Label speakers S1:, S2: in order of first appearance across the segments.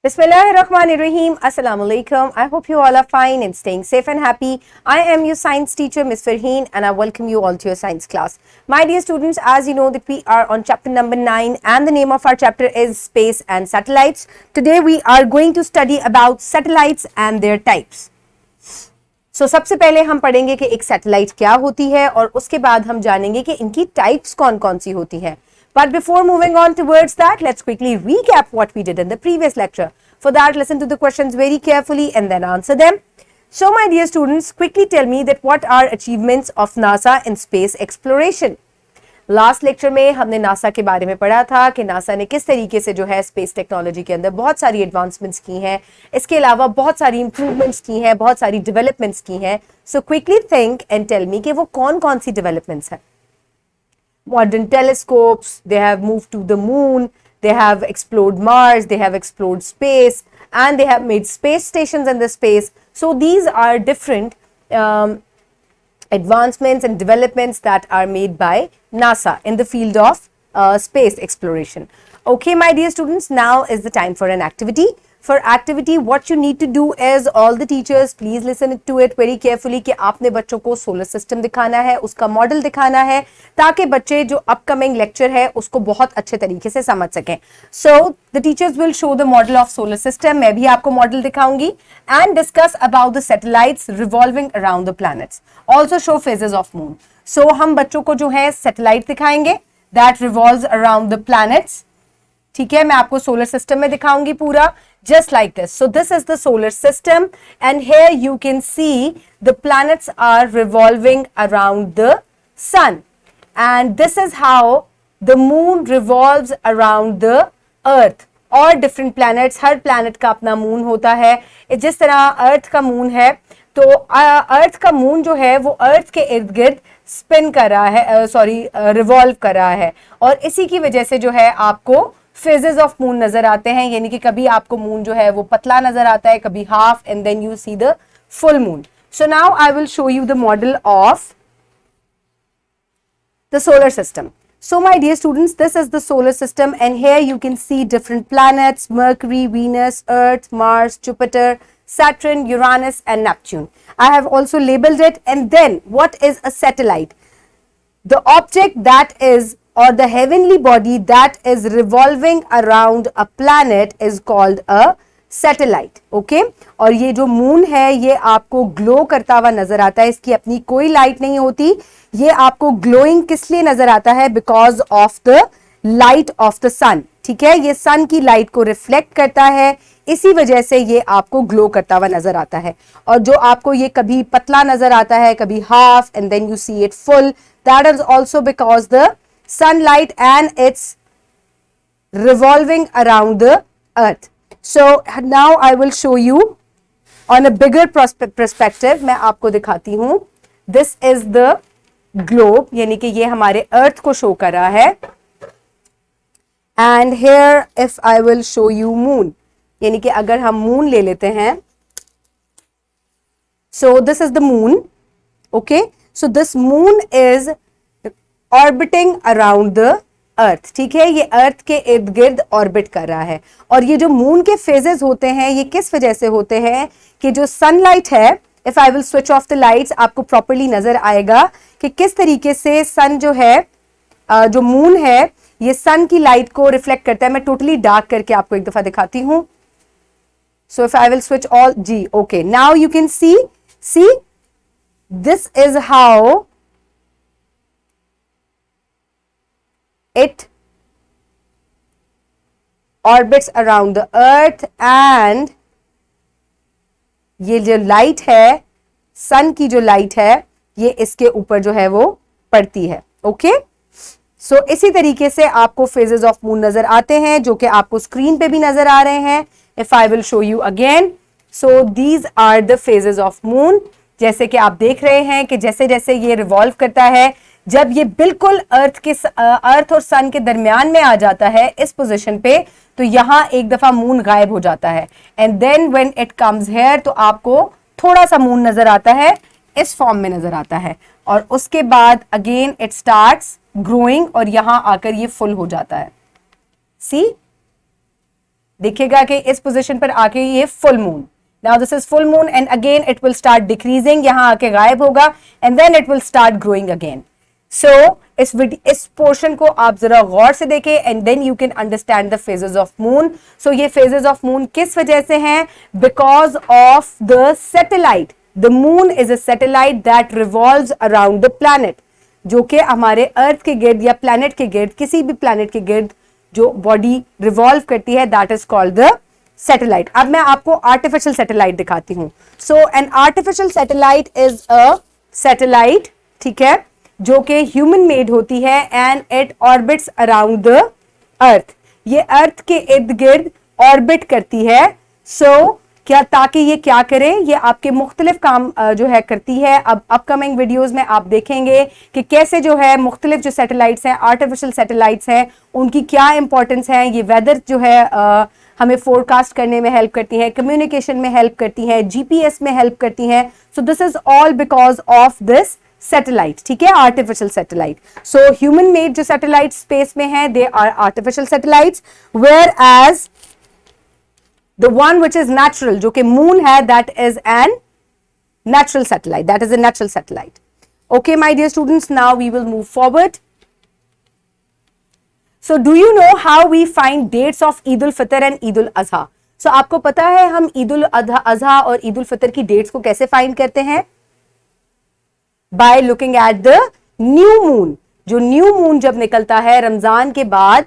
S1: Bismillahirrahmanirrahim. Assalamu alaikum. I hope you all are fine and staying safe and happy. I am your science teacher, Ms. Farheen, and I welcome you all to your science class. My dear students, as you know that we are on chapter number 9 and the name of our chapter is Space and Satellites. Today we are going to study about satellites and their types. So सबसे पहले हम पढ़ेंगे कि एक satellite क्या होती है और उसके बाद हम जानेंगे कि इनकी टाइप्स कौन-कौन सी होती हैं. But before moving on towards that, let's quickly recap what we did in the previous lecture. For that, listen to the questions very carefully and then answer them. So, my dear students, quickly tell me that what are achievements of NASA in space exploration? Last lecture में हमने NASA के बारे में पढ़ा था कि NASA ने किस तरीके से जो है स्पेस टेक्नोलॉजी के अंदर बहुत सारी एडवांसमेंट्स की हैं, इसके अलावा बहुत सारी इंप्रूवमेंट्स की हैं, बहुत सारी डेवलपमेंट्स की हैं. So quickly think and tell me कि वो कौन-कौन सी डेवलपमेंट्स हैं. Modern telescopes, they have moved to the moon, they have explored Mars, they have explored space, and they have made space stations in the space. So these are different advancements and developments that are made by NASA in the field of space exploration. Okay, my dear students, now is the time for an activity. For activity, what you need to do is, all the teachers, please listen to it very carefully कि आपने बच्चों को solar system दिखाना है, उसका model दिखाना है, ताकि बच्चे जो अपकमिंग लेक्चर है उसको बहुत अच्छे तरीके से समझ सकें. So the teachers will show the model of solar system. मैं भी आपको मॉडल दिखाऊंगी and discuss about the satellites revolving around the planets. Also show phases of moon. So हम बच्चों को जो है सैटेलाइट दिखाएंगे that revolves around the planets. ठीक है, मैं आपको सोलर सिस्टम में दिखाऊंगी पूरा, just like this. So this is the solar system and here you can see the planets are revolving around the sun and this is how the moon revolves around the earth. और different planets, हर planet का अपना moon होता है. जिस तरह earth का moon है तो earth का moon जो है वो earth के इर्द गिर्द spin कर रहा है, revolve कर रहा है और इसी की वजह से जो है आपको फेजेस ऑफ मून नजर आते हैं. यानी कि कभी आपको मून जो है वो पतला नजर आता है, कभी half, and then you see the full moon. So now I will show you the model of the solar system. So my dear students, this is the solar system and here you can see different planets: Mercury, Venus, Earth, Mars, Jupiter, Saturn, Uranus and Neptune. I have also labeled it. And then what is a satellite? The object that is, or the heavenly body that is revolving around a planet is called a satellite. Okay? और ये जो moon है ये आपको glow करता हुआ नजर आता है, इसकी अपनी कोई लाइट नहीं होती. ये आपको ग्लोइंग किस लिए नजर आता है? Because of the light of the sun. ठीक है, ये सन की लाइट को रिफ्लेक्ट करता है, इसी वजह से ये आपको ग्लो करता हुआ नजर आता है. और जो आपको ये कभी पतला नजर आता है, कभी half, and then you see it full, that is also because the sunlight and it's revolving around the earth. So now I will show you on a bigger perspective. मैं आपको दिखाती हूँ. This is the globe, यानी कि ये हमारे earth को show कर रहा है. And here if I will show you moon, यानी कि अगर हम moon ले लेते हैं. So this is the moon. Okay, so this moon is orbiting around the अर्थ. ठीक है, ये अर्थ के इर्द गिर्द ऑर्बिट कर रहा है. और ये जो मून के फेजेस होते हैं ये किस वजह से होते हैं कि जो सनलाइट है, if I will switch off the lights आपको प्रॉपर्ली नजर आएगा कि किस तरीके से सन जो है, जो मून है ये सन की लाइट को रिफ्लेक्ट करता है. मैं टोटली डार्क करके आपको एक दफा दिखाती हूं. So if I will switch all, जी okay, now you can see this is how it orbits around the earth and ये जो लाइट है, सन की जो लाइट है, ये इसके ऊपर जो है वो पड़ती है. ओके, सो इसी तरीके से आपको फेजेस ऑफ मून नजर आते हैं जो कि आपको स्क्रीन पे भी नजर आ रहे हैं. If I will show you again, so these are the phases of moon. जैसे कि आप देख रहे हैं कि जैसे जैसे ये रिवॉल्व करता है, जब ये बिल्कुल अर्थ और सन के दरमियान में आ जाता है इस पोजीशन पे, तो यहां एक दफा मून गायब हो जाता है. And then when it comes here तो आपको थोड़ा सा मून नजर आता है, इस फॉर्म में नजर आता है. और उसके बाद अगेन इट स्टार्ट्स ग्रोइंग और यहां आकर ये फुल हो जाता है. सी देखिएगा कि इस पोजीशन पर आके ये full moon, now this is full moon and again it will start decreasing, यहां आके गायब होगा and then it will start growing again. So इस पोर्शन को आप जरा गौर से देखें and then you can understand the phases of moon. So ये फेजेस ऑफ मून किस वजह से हैं? Because of the satellite. The moon is a satellite that revolves around the planet, जो कि हमारे अर्थ के गिर्द या प्लैनेट के गिर्द, किसी भी प्लैनेट के गिर्द जो बॉडी रिवॉल्व करती है, that is called the satellite. अब मैं आपको आर्टिफिशियल सैटेलाइट दिखाती हूं. So an artificial satellite is a satellite, ठीक है, जो कि ह्यूमन मेड होती है and it orbits around the earth. ये अर्थ के इर्द गिर्द ऑर्बिट करती है. सो क्या, ताकि ये क्या करे, ये आपके मुख्तलिफ काम जो है करती है. अब अपकमिंग वीडियोस में आप देखेंगे कि कैसे जो है मुख्तलिफ जो सैटेलाइट्स हैं, आर्टिफिशियल सैटेलाइट्स हैं, उनकी क्या इंपॉर्टेंस है. ये वेदर जो है हमें फोरकास्ट करने में हेल्प करती हैं, कम्युनिकेशन में हेल्प करती हैं, जीपीएस में हेल्प करती हैं. So this is all because of this satellite, ठीक है, artificial satellite. So human made जो सैटेलाइट स्पेस में है, they are artificial satellites, whereas the one which is natural, जो कि moon है, that is an natural satellite, that is a natural satellite. Okay my dear students, now we will move forward. So do you know how we find dates of Eid ul-Fitr and Eid ul-Adha? So आपको पता है हम ईद उल अजहा और ईद उल फितर की dates को कैसे find करते हैं? By looking at the new moon. जो न्यू मून जब निकलता है रमजान के बाद,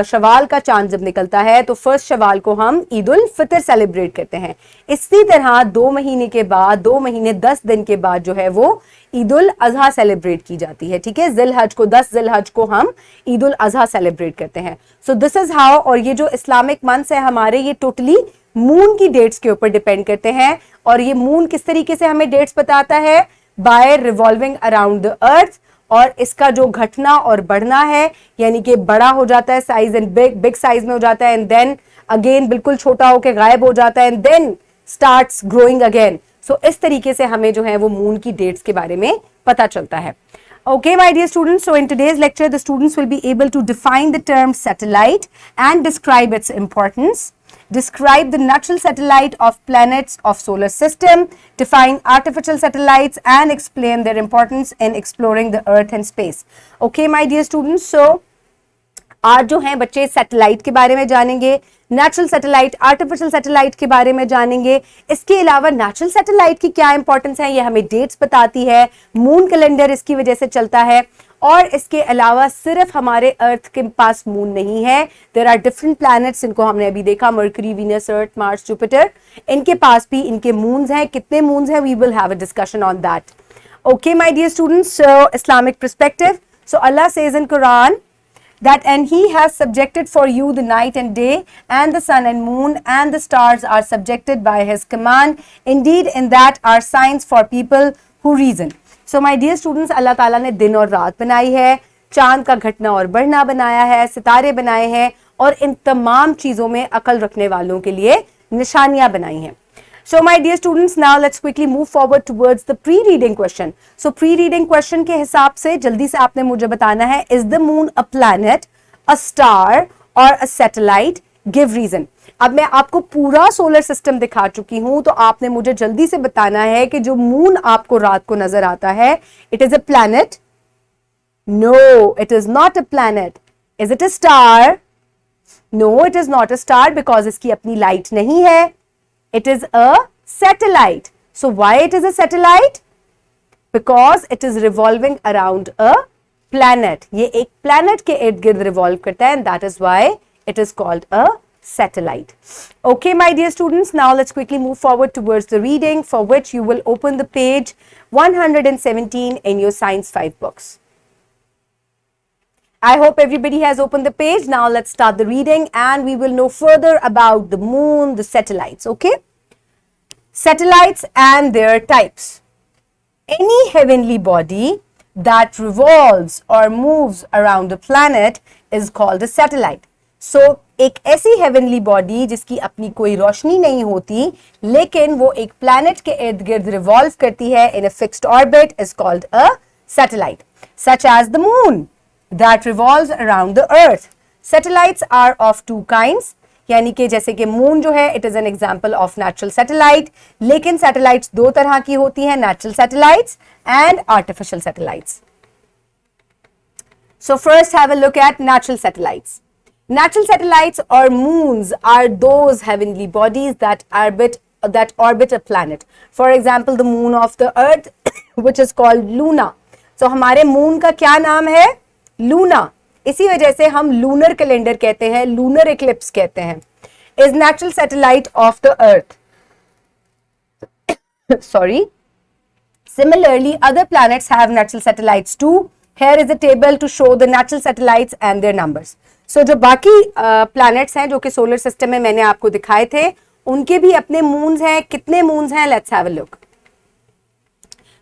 S1: शवाल का चांद जब निकलता है, तो फर्स्ट शवाल को हम ईद उल फितर सेलिब्रेट करते हैं. इसी तरह 2 महीने के बाद, 2 महीने 10 दिन के बाद जो है वो ईद उल अजहा सेलिब्रेट की जाती है, ठीक है. जिलहज को, 10 जिलहज को हम ईद उल अजहा सेलिब्रेट करते हैं. So this is how. और ये जो इस्लामिक मंथ्स है हमारे, ये टोटली मून की डेट्स के ऊपर डिपेंड करते हैं. और ये मून किस तरीके से हमें डेट्स बताता है? By revolving around the earth. और इसका जो घटना और बढ़ना है, यानी कि बड़ा हो जाता है साइज एंड बिग साइज में हो जाता है एंड देन अगेन बिल्कुल छोटा होकर गायब हो जाता है and then starts growing again. So इस तरीके से हमें जो है वो मून की डेट्स के बारे में पता चलता है. Okay my dear students, so in today's lecture the students will be able to define the term satellite and describe its importance. Describe the natural satellite of planets of solar system, define artificial satellites and explain their importance in exploring the earth and space. Okay my dear students, so आज जो हैं बच्चे satellite के बारे में जानेंगे, natural satellite, artificial satellite के बारे में जानेंगे. इसके अलावा नेचुरल सैटेलाइट की क्या इंपॉर्टेंस है, ये हमें डेट्स बताती है, मून कैलेंडर इसकी वजह से चलता है. और इसके अलावा सिर्फ हमारे अर्थ के पास मून नहीं है, देयर आर डिफरेंट प्लैनेट्स, इनको हमने अभी देखा, Mercury, Venus, Earth, Mars, Jupiter, इनके पास भी इनके मून्स हैं. कितने मून्स हैं, we will have a discussion on that. Okay my dear students, so Islamic perspective. So Allah says in Quran that and he has subjected for you the night and day, and the sun and moon and the stars are subjected by his command. Indeed in that are signs for people who reason. So my dear students, अल्लाह ताला ने दिन और रात बनाई है, चांद का घटना और बढ़ना बनाया है, सितारे बनाए हैं और इन तमाम चीज़ों में अकल रखने वालों के लिए निशानियां बनाई हैं. So my dear students, now let's quickly move forward towards the pre-reading question. So pre-reading question के हिसाब से जल्दी से आपने मुझे बताना है, is the moon a planet, a star or a satellite? Give reason. अब मैं आपको पूरा सोलर सिस्टम दिखा चुकी हूं, तो आपने मुझे जल्दी से बताना है कि जो मून आपको रात को नजर आता है, it is a planet? No, it is not a planet. Is it a star? No, it is not a star because इसकी अपनी लाइट नहीं है. It is a satellite. So why it is a satellite? Because it is revolving around a planet. ये एक planet के इर्द गिर्द revolve करता है and that is why it is called a satellite. Okay my dear students, now let's quickly move forward towards the reading, for which you will open the page 117 in your Science 5 books. I hope everybody has opened the page. Now let's start the reading and we will know further about the moon, the satellites, okay? Satellites and their types. Any heavenly body that revolves or moves around a planet is called a satellite. So, एक ऐसी heavenly body जिसकी अपनी कोई रोशनी नहीं होती, लेकिन वो एक planet के इर्द गिर्द revolve करती है in a fixed orbit is called a satellite. Such as the moon that revolves around the earth. Satellites are of two kinds. यानी कि जैसे कि मून जो है it is an example of natural satellite, लेकिन satellites दो तरह की होती हैं, natural satellites and artificial satellites. So first have a look at natural satellites. Natural satellites or moons are those heavenly bodies that orbit a planet. For example, the moon of the earth which is called Luna. So हमारे moon का क्या नाम है? Luna. इसी वजह से हम lunar calendar कहते हैं, lunar eclipse कहते हैं. Is natural satellite of the earth. Sorry. Similarly, other planets have natural satellites too. Here is a table to show the natural satellites and their numbers. So जो बाकी planets हैं जो कि solar system में मैंने आपको दिखाए थे, उनके भी अपने moons हैं. कितने moons हैं? Let's have a look.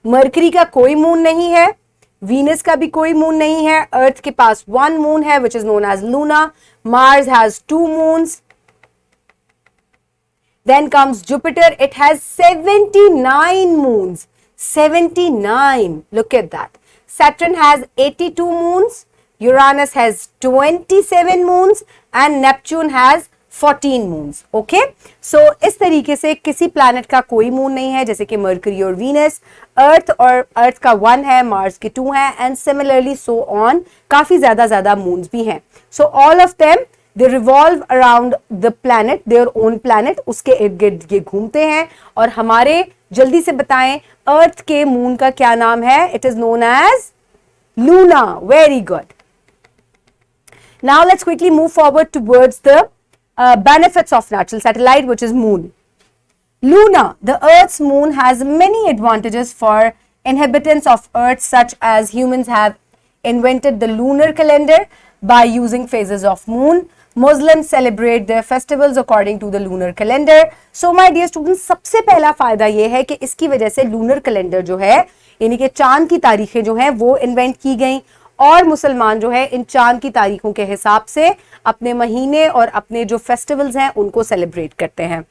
S1: Mercury का कोई moon नहीं है, Venus का भी कोई moon नहीं है, Earth के पास one moon है which is known as Luna, Mars has 2 moons. Then comes Jupiter, it has 79 moons. 79, look at that. Saturn has 82 moons, Uranus has 27 moons and Neptune has 14 moons. Okay, so इस तरीके से किसी planet का कोई moon नहीं है, जैसे कि Mercury और Venus, Earth का 1 है, Mars के 2 हैं and similarly so on. काफी ज्यादा moons भी हैं. So all of them they revolve around the planet, their own planet, उसके इर्द गिर्द ये घूमते हैं. और हमारे जल्दी से बताएं अर्थ के मून का क्या नाम है? It is known as Luna. Very good. Now let's quickly move forward towards the benefits of natural satellite which is moon. Luna, the earth's moon, has many advantages for inhabitants of earth, such as humans have invented the lunar calendar by using phases of moon. Muslims celebrate their festivals according to the lunar calendar. So my dear students, सबसे पहला फायदा ये है कि इसकी वजह से lunar calendar जो है यानी कि चांद की तारीखें जो हैं वो इन्वेंट की गई और मुसलमान जो है इन चांद की तारीखों के हिसाब से अपने महीने और अपने जो फेस्टिवल्स हैं उनको सेलिब्रेट करते हैं.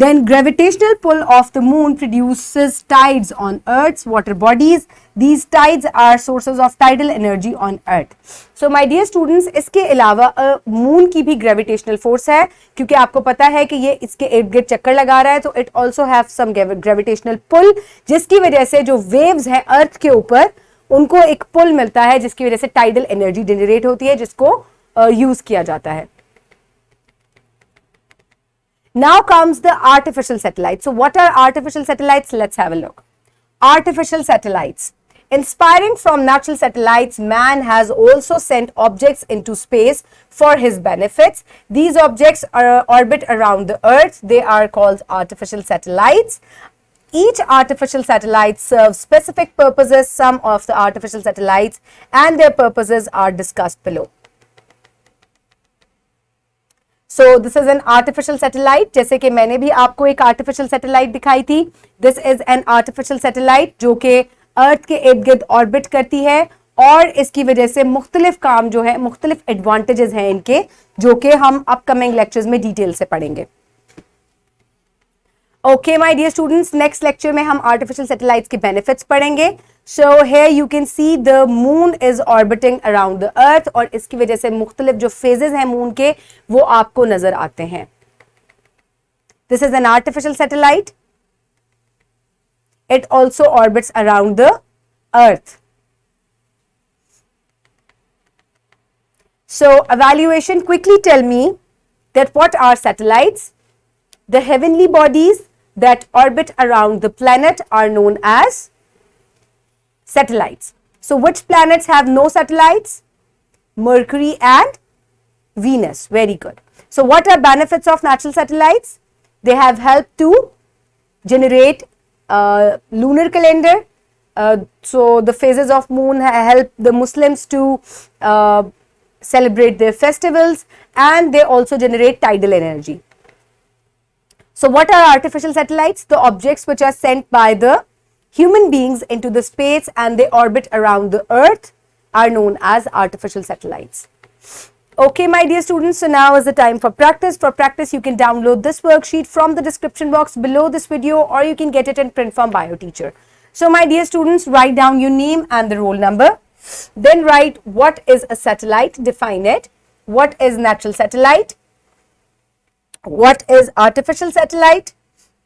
S1: Then gravitational pull of the moon produces tides on Earth's water bodies. These tides are sources of tidal energy on Earth. So my dear students, इसके अलावा मून की भी gravitational force है क्योंकि आपको पता है कि ये इसके इर्द गिर्द चक्कर लगा रहा है, तो it also have some gravitational pull जिसकी वजह से जो waves हैं अर्थ के ऊपर उनको एक पुल मिलता है जिसकी वजह से टाइडल एनर्जी जनरेट होती है जिसको यूज किया जाता है. Now comes the artificial satellites. So what are artificial satellites? Let's have a look. Artificial satellites. Inspiring from natural satellites, man has also sent objects into space for his benefits. These objects orbit around the earth. They are called artificial satellites. Each artificial satellite serves specific purposes. Some of the artificial satellites and their purposes are discussed below. So this is an artificial satellite. जैसे कि मैंने भी आपको एक artificial satellite दिखाई थी. This is an artificial satellite जो कि अर्थ के इर्द गिर्द ऑर्बिट करती है और इसकी वजह से मुख्तलिफ काम जो है, मुख्तलिफ एडवांटेजेस हैं इनके, जो कि हम अपकमिंग लेक्चर्स में डिटेल से पढ़ेंगे. Okay, my dear students, next lecture में हम artificial satellites के benefits पढ़ेंगे. So here you can see the moon is orbiting around the earth और इसकी वजह से मुख्तलिफ जो phases हैं moon के वो आपको नजर आते हैं. This is an artificial satellite. It also orbits around the earth. So evaluation, quickly tell me that what are satellites? The heavenly bodies that orbit around the planet are known as satellites. So which planets have no satellites? Mercury and Venus. Very good. So what are benefits of natural satellites? They have helped to generate lunar calendar. So the phases of moon help the Muslims to celebrate their festivals and they also generate tidal energy. So what are artificial satellites? The objects which are sent by the human beings into the space and they orbit around the earth are known as artificial satellites. Okay, my dear students, so now is the time for practice. For practice, you can download this worksheet from the description box below this video or you can get it in print from BioTeacher. So my dear students, write down your name and the roll number. Then write what is a satellite, define it. What is natural satellite? what is artificial satellite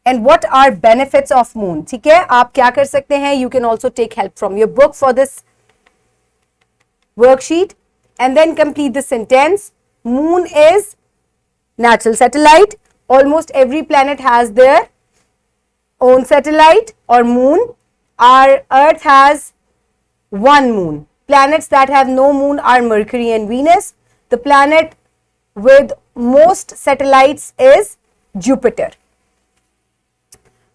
S1: and what are benefits of moon. ठीक है, आप क्या कर सकते हैं, you can also take help from your book for this worksheet and then complete the sentence. Moon is natural satellite. Almost every planet has their own satellite or moon. Our Earth has one moon. Planets that have no moon are Mercury and Venus. The planet with most satellites is Jupiter.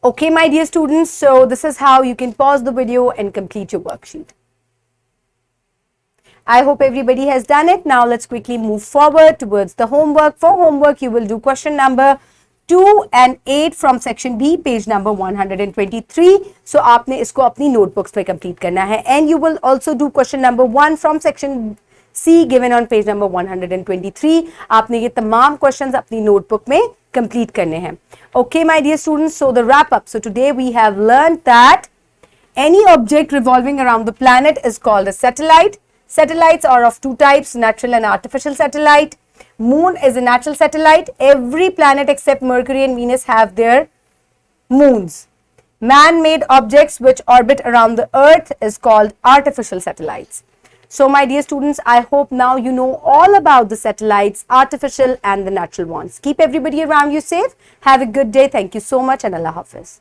S1: Okay, my dear students, so this is how you can pause the video and complete your worksheet. I hope everybody has done it. Now let's quickly move forward towards the homework. For homework, you will do question number 2 and 8 from section B, page number 123. So आपने इसको अपनी notebooks पे complete करना है. And you will also do question number 1 from section C given on page number 123. आपने ये तमाम questions अपनी notebook में complete करने हैं. Okay, my dear students, so the wrap up. So today we have learned that any object revolving around the planet is called a satellite. Satellites are of two types, natural and artificial satellite. Moon is a natural satellite. Every planet except Mercury and Venus have their moons. Man-made objects which orbit around the Earth is called artificial satellites. So my dear students, I hope now you know all about the satellites, artificial and the natural ones. Keep everybody around you safe. Have a good day. Thank you so much and Allah Hafiz.